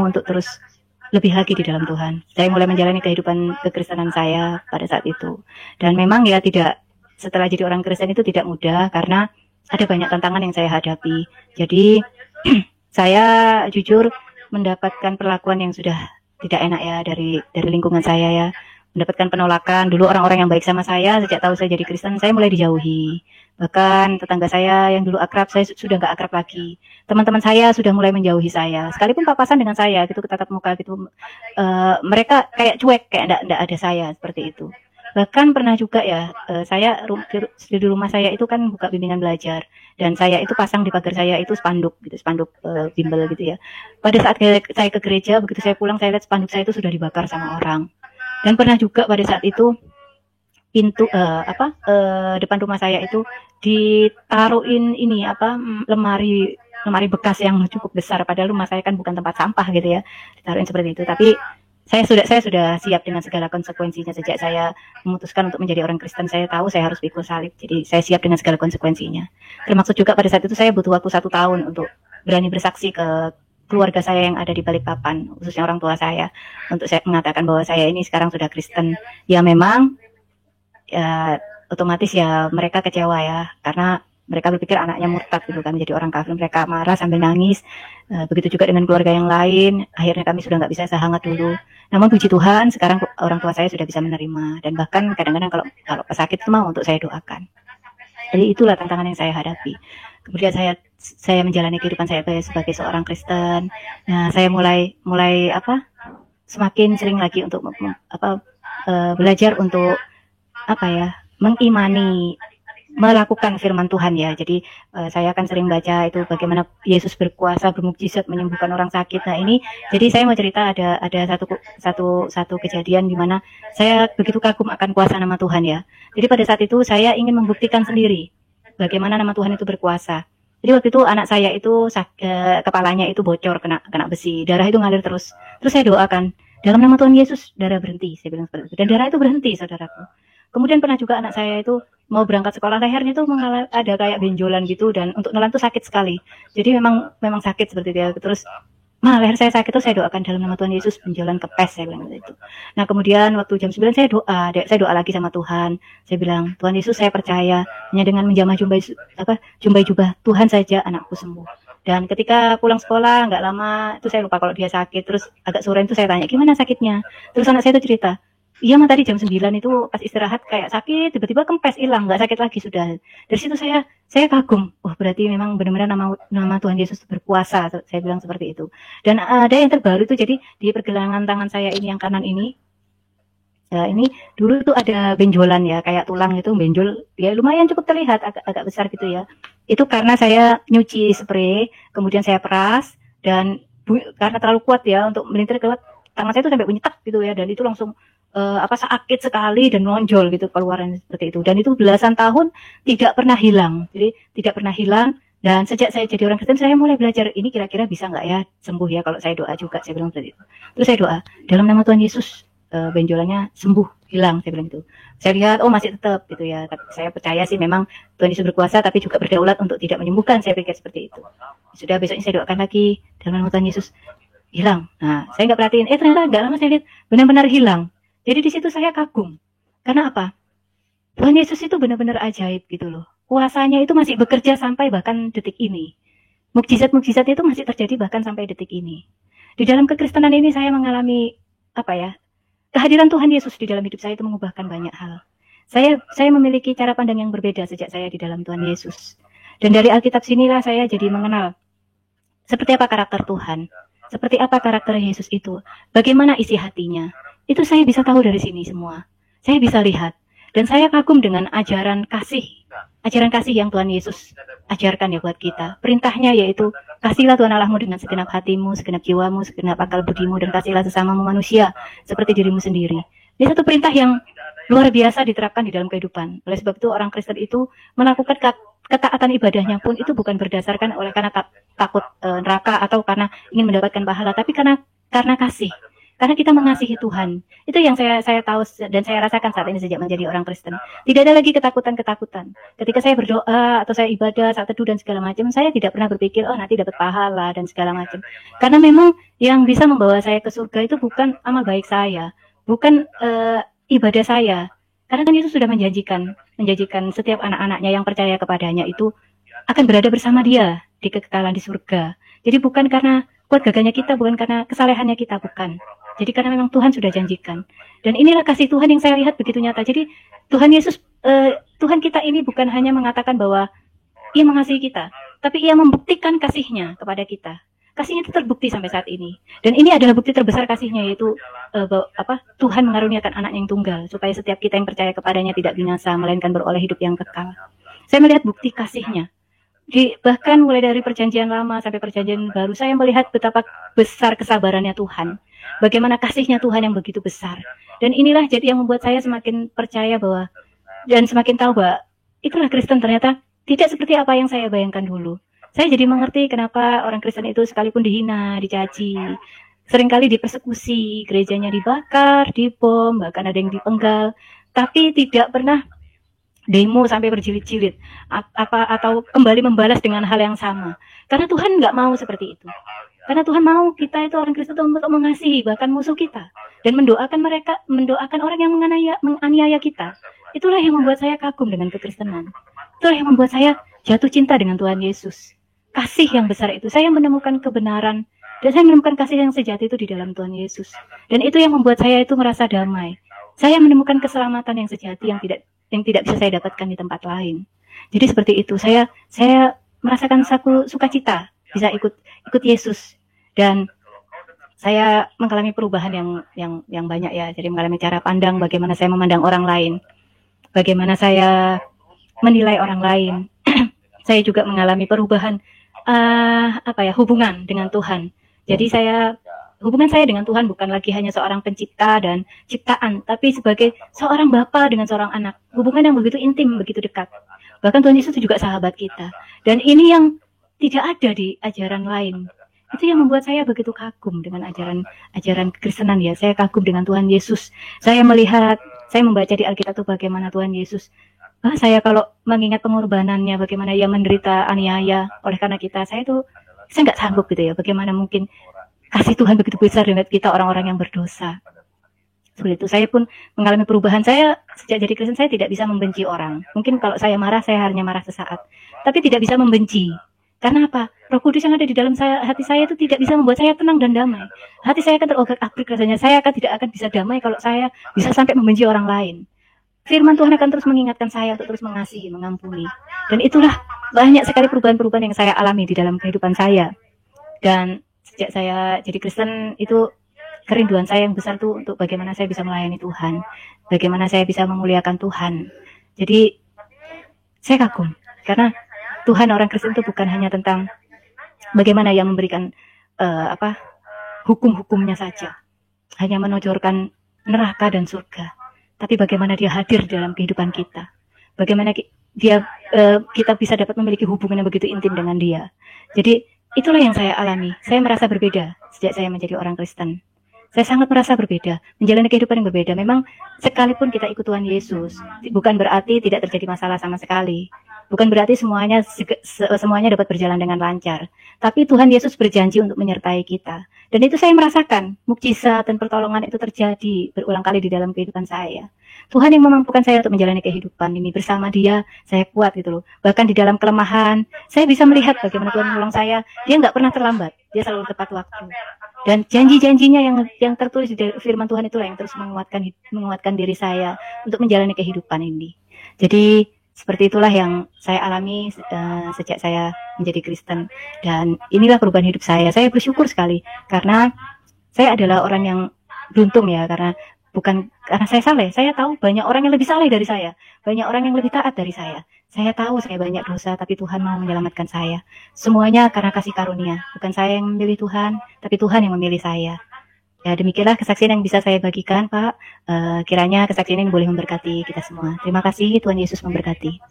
untuk terus lebih lagi di dalam Tuhan. Saya mulai menjalani kehidupan kekristenan saya pada saat itu. Dan memang ya setelah jadi orang Kristen itu tidak mudah karena ada banyak tantangan yang saya hadapi. Jadi saya jujur mendapatkan perlakuan yang sudah tidak enak ya dari lingkungan saya ya. Mendapatkan penolakan. Dulu orang-orang yang baik sama saya, sejak tahu saya jadi Kristen, saya mulai dijauhi. Bahkan tetangga saya yang dulu akrab, saya sudah nggak akrab lagi. Teman-teman saya sudah mulai menjauhi saya. Sekalipun papasan dengan saya, gitu tatap muka gitu, mereka kayak cuek, kayak nggak ada saya seperti itu. Bahkan pernah juga ya, saya di rumah saya itu kan buka bimbingan belajar, dan saya itu pasang di pagar saya itu spanduk bimbel gitu ya. Pada saat saya ke gereja, begitu saya pulang, saya lihat spanduk saya itu sudah dibakar sama orang. Dan pernah juga pada saat itu pintu depan rumah saya itu ditaruhin lemari bekas yang cukup besar, padahal rumah saya kan bukan tempat sampah gitu ya, ditaruhin seperti itu. Tapi saya sudah siap dengan segala konsekuensinya. Sejak saya memutuskan untuk menjadi orang Kristen, saya tahu saya harus pikul salib, jadi saya siap dengan segala konsekuensinya. Termasuk juga pada saat itu saya butuh waktu 1 tahun untuk berani bersaksi ke keluarga saya yang ada di Balikpapan, khususnya orang tua saya, untuk saya mengatakan bahwa saya ini sekarang sudah Kristen. Ya memang ya otomatis ya mereka kecewa ya, karena mereka berpikir anaknya murtad gitu kan, menjadi orang kafir. Mereka marah sambil nangis. Begitu juga dengan keluarga yang lain. Akhirnya kami sudah nggak bisa sehangat dulu. Namun puji Tuhan sekarang orang tua saya sudah bisa menerima, dan bahkan kadang-kadang kalau sakit itu mau untuk saya doakan. Jadi itulah tantangan yang saya hadapi. Kemudian saya menjalani kehidupan saya sebagai seorang Kristen. Nah, saya mulai semakin sering lagi untuk belajar untuk mengimani, melakukan firman Tuhan ya. Jadi saya akan sering baca itu bagaimana Yesus berkuasa, bermukjizat, menyembuhkan orang sakit. Nah ini, jadi saya mau cerita ada satu kejadian di mana saya begitu kagum akan kuasa nama Tuhan ya. Jadi pada saat itu saya ingin membuktikan sendiri bagaimana nama Tuhan itu berkuasa. Jadi waktu itu anak saya itu kepalanya itu bocor, kena besi, darah itu ngalir terus. Terus saya doakan, dalam nama Tuhan Yesus darah berhenti, saya bilang seperti itu. Dan darah itu berhenti, saudaraku. Kemudian pernah juga anak saya itu mau berangkat sekolah, lehernya itu ada kayak benjolan gitu, dan untuk nelan tuh sakit sekali. Jadi memang sakit seperti itu. Terus leher saya sakit, tuh saya doakan dalam nama Tuhan Yesus benjolan kepes, saya bilang gitu. Nah kemudian waktu jam 9 saya doa lagi sama Tuhan. Saya bilang, Tuhan Yesus saya percaya hanya dengan menjamah jumbai jubah Tuhan saja anakku sembuh. Dan ketika pulang sekolah nggak lama itu saya lupa kalau dia sakit. Terus agak sore itu saya tanya gimana sakitnya. Terus anak saya itu cerita, iya tadi jam 9 itu pas istirahat kayak sakit, tiba-tiba kempes hilang, nggak sakit lagi sudah. Dari situ saya kagum, berarti memang benar-benar nama Tuhan Yesus berkuasa, saya bilang seperti itu. Dan ada yang terbaru itu, jadi di pergelangan tangan saya ini yang kanan ini, ya ini dulu itu ada benjolan ya, kayak tulang itu benjol, ya lumayan cukup terlihat agak besar gitu ya. Itu karena saya nyuci spray, kemudian saya peras, dan karena terlalu kuat ya untuk melintir keluar, tangan saya itu sampai bunyi tak gitu ya, dan itu langsung sakit sekali dan nonjol gitu keluaran seperti itu. Dan itu belasan tahun tidak pernah hilang. Jadi tidak pernah hilang. Dan sejak saya jadi orang Kristen, saya mulai belajar ini kira-kira bisa nggak ya sembuh ya kalau saya doa juga, saya bilang seperti itu. Terus saya doa dalam nama Tuhan Yesus, benjolannya sembuh, hilang, saya bilang gitu. Saya lihat, oh masih tetap gitu ya. Tapi saya percaya sih memang Tuhan Yesus berkuasa, tapi juga berdaulat untuk tidak menyembuhkan. Saya pikir seperti itu. Sudah besoknya saya doakan lagi dalam nama Tuhan Yesus, hilang. Nah, saya nggak perhatiin. Ternyata nggak lama saya lihat benar-benar hilang. Jadi di situ saya kagum. Karena apa? Tuhan Yesus itu benar-benar ajaib gitu loh. Kuasanya itu masih bekerja sampai bahkan detik ini. Mukjizat-mukjizat itu masih terjadi bahkan sampai detik ini. Di dalam kekristenan ini saya mengalami kehadiran Tuhan Yesus di dalam hidup saya itu mengubahkan banyak hal. Saya memiliki cara pandang yang berbeda sejak saya di dalam Tuhan Yesus. Dan dari Alkitab sinilah saya jadi mengenal seperti apa karakter Tuhan, seperti apa karakter Yesus itu, bagaimana isi hatinya. Itu saya bisa tahu dari sini semua. Saya bisa lihat. Dan saya kagum dengan ajaran kasih yang Tuhan Yesus ajarkan ya buat kita. Perintahnya yaitu, kasihlah Tuhan Allahmu dengan segenap hatimu, segenap jiwamu, segenap akal budimu, dan kasihlah sesamamu manusia seperti dirimu sendiri. Ini satu perintah yang luar biasa diterapkan di dalam kehidupan. Oleh sebab itu orang Kristen itu melakukan ketaatan ibadahnya pun itu bukan berdasarkan oleh karena takut neraka atau karena ingin mendapatkan pahala, tapi karena kasih. Karena kita mengasihi Tuhan. Itu yang saya tahu dan saya rasakan saat ini sejak menjadi orang Kristen. Tidak ada lagi ketakutan-ketakutan. Ketika saya berdoa atau saya ibadah, saat teduh dan segala macam, saya tidak pernah berpikir, oh nanti dapat pahala dan segala macam. Karena memang yang bisa membawa saya ke surga itu bukan amal baik saya, bukan ibadah saya. Karena kan Yesus sudah menjanjikan setiap anak-anaknya yang percaya kepadanya itu akan berada bersama Dia di kekekalan di surga. Jadi bukan karena kuat gagahnya kita, bukan karena kesalehannya kita, bukan. Jadi karena memang Tuhan sudah janjikan. Dan inilah kasih Tuhan yang saya lihat begitu nyata. Jadi Tuhan Yesus, Tuhan kita ini bukan hanya mengatakan bahwa Ia mengasihi kita, tapi Ia membuktikan kasih-Nya kepada kita. Kasih-Nya itu terbukti sampai saat ini. Dan ini adalah bukti terbesar kasih-Nya, yaitu Tuhan mengaruniakan anak yang tunggal, supaya setiap kita yang percaya kepadanya tidak binasa, melainkan beroleh hidup yang kekal. Saya melihat bukti kasih-Nya. Bahkan mulai dari perjanjian lama sampai perjanjian baru, saya melihat betapa besar kesabarannya Tuhan. Bagaimana kasih-Nya Tuhan yang begitu besar. Dan inilah jadi yang membuat saya semakin percaya bahwa, dan semakin tahu bahwa itulah Kristen ternyata tidak seperti apa yang saya bayangkan dulu. Saya jadi mengerti kenapa orang Kristen itu sekalipun dihina, dicaci, seringkali dipersekusi, gerejanya dibakar, dibom, bahkan ada yang dipenggal, tapi tidak pernah demo sampai berjilid-jilid atau kembali membalas dengan hal yang sama. Karena Tuhan nggak mau seperti itu. Karena Tuhan mau kita itu orang Kristen untuk mengasihi bahkan musuh kita dan mendoakan orang yang menganiaya kita. Itulah yang membuat saya kagum dengan kekristenan. Itulah yang membuat saya jatuh cinta dengan Tuhan Yesus. Kasih yang besar itu, saya menemukan kebenaran dan saya menemukan kasih yang sejati itu di dalam Tuhan Yesus. Dan itu yang membuat saya itu merasa damai. Saya menemukan keselamatan yang sejati yang tidak bisa saya dapatkan di tempat lain. Jadi seperti itu, saya merasakan sukacita bisa ikut Yesus, dan saya mengalami perubahan yang banyak ya. Jadi mengalami cara pandang, bagaimana saya memandang orang lain, bagaimana saya menilai orang lain. Saya juga mengalami perubahan hubungan dengan Tuhan. Jadi hubungan saya dengan Tuhan bukan lagi hanya seorang pencipta dan ciptaan, tapi sebagai seorang bapa dengan seorang anak. Hubungan yang begitu intim, begitu dekat. Bahkan Tuhan Yesus juga sahabat kita. Dan ini yang tidak ada di ajaran lain. Itu yang membuat saya begitu kagum dengan ajaran kekristenan ya. Saya kagum dengan Tuhan Yesus. Saya membaca di Alkitab itu bagaimana Tuhan Yesus. Saya kalau mengingat pengorbanannya, bagaimana Ia menderita aniaya oleh karena kita, saya nggak sanggup gitu ya. Bagaimana mungkin kasih Tuhan begitu besar dengan kita orang-orang yang berdosa. Seperti itu. Saya pun mengalami perubahan. Saya sejak jadi Kristen saya tidak bisa membenci orang. Mungkin kalau saya marah, saya hanya marah sesaat. Tapi tidak bisa membenci. Karena apa? Roh Kudus yang ada di dalam hati saya itu tidak bisa membuat saya tenang dan damai. Hati saya akan terobrak-abrik rasanya. Saya tidak akan bisa damai kalau saya bisa sampai membenci orang lain. Firman Tuhan akan terus mengingatkan saya untuk terus mengasihi, mengampuni. Dan itulah banyak sekali perubahan-perubahan yang saya alami di dalam kehidupan saya. Dan sejak saya jadi Kristen itu kerinduan saya yang besar tuh untuk bagaimana saya bisa melayani Tuhan, bagaimana saya bisa memuliakan Tuhan. Jadi saya kagum karena Tuhan orang Kristen itu bukan hanya tentang bagaimana Ia memberikan hukum-hukumnya saja, hanya menojorkan neraka dan surga, tapi bagaimana Dia hadir dalam kehidupan kita, bagaimana kita bisa dapat memiliki hubungan yang begitu intim dengan Dia. Jadi itulah yang saya alami. Saya merasa berbeda sejak saya menjadi orang Kristen. Saya sangat merasa berbeda, menjalani kehidupan yang berbeda. Memang sekalipun kita ikut Tuhan Yesus, bukan berarti tidak terjadi masalah sama sekali. Bukan berarti semuanya dapat berjalan dengan lancar. Tapi Tuhan Yesus berjanji untuk menyertai kita. Dan itu saya merasakan, mukjizat dan pertolongan itu terjadi berulang kali di dalam kehidupan saya. Tuhan yang memampukan saya untuk menjalani kehidupan ini. Bersama Dia, saya kuat gitu loh. Bahkan di dalam kelemahan, saya bisa melihat bagaimana Tuhan menolong saya. Dia nggak pernah terlambat, Dia selalu tepat waktu. Dan janji-janjinya yang tertulis di firman Tuhan itulah yang terus menguatkan diri saya untuk menjalani kehidupan ini. Jadi seperti itulah yang saya alami sejak saya menjadi Kristen. Dan inilah perubahan hidup saya. Saya bersyukur sekali karena saya adalah orang yang beruntung ya, karena bukan karena saya saleh. Saya tahu banyak orang yang lebih saleh dari saya, banyak orang yang lebih taat dari saya. Saya tahu saya banyak dosa, tapi Tuhan mau menyelamatkan saya. Semuanya karena kasih karunia. Bukan saya yang memilih Tuhan, tapi Tuhan yang memilih saya. Ya, demikianlah kesaksian yang bisa saya bagikan, Pak. Kiranya kesaksian ini boleh memberkati kita semua. Terima kasih, Tuhan Yesus memberkati.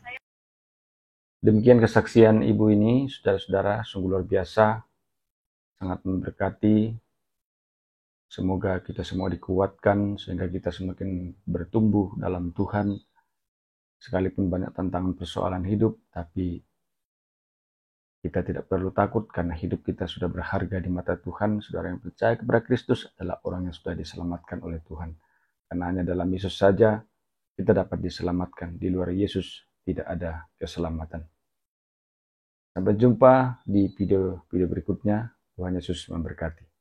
Demikian kesaksian Ibu ini, saudara-saudara, sungguh luar biasa, sangat memberkati. Semoga kita semua dikuatkan, sehingga kita semakin bertumbuh dalam Tuhan. Sekalipun banyak tantangan persoalan hidup, tapi kita tidak perlu takut karena hidup kita sudah berharga di mata Tuhan. Saudara yang percaya kepada Kristus adalah orang yang sudah diselamatkan oleh Tuhan. Karena hanya dalam Yesus saja kita dapat diselamatkan. Di luar Yesus tidak ada keselamatan. Sampai jumpa di video berikutnya. Tuhan Yesus memberkati.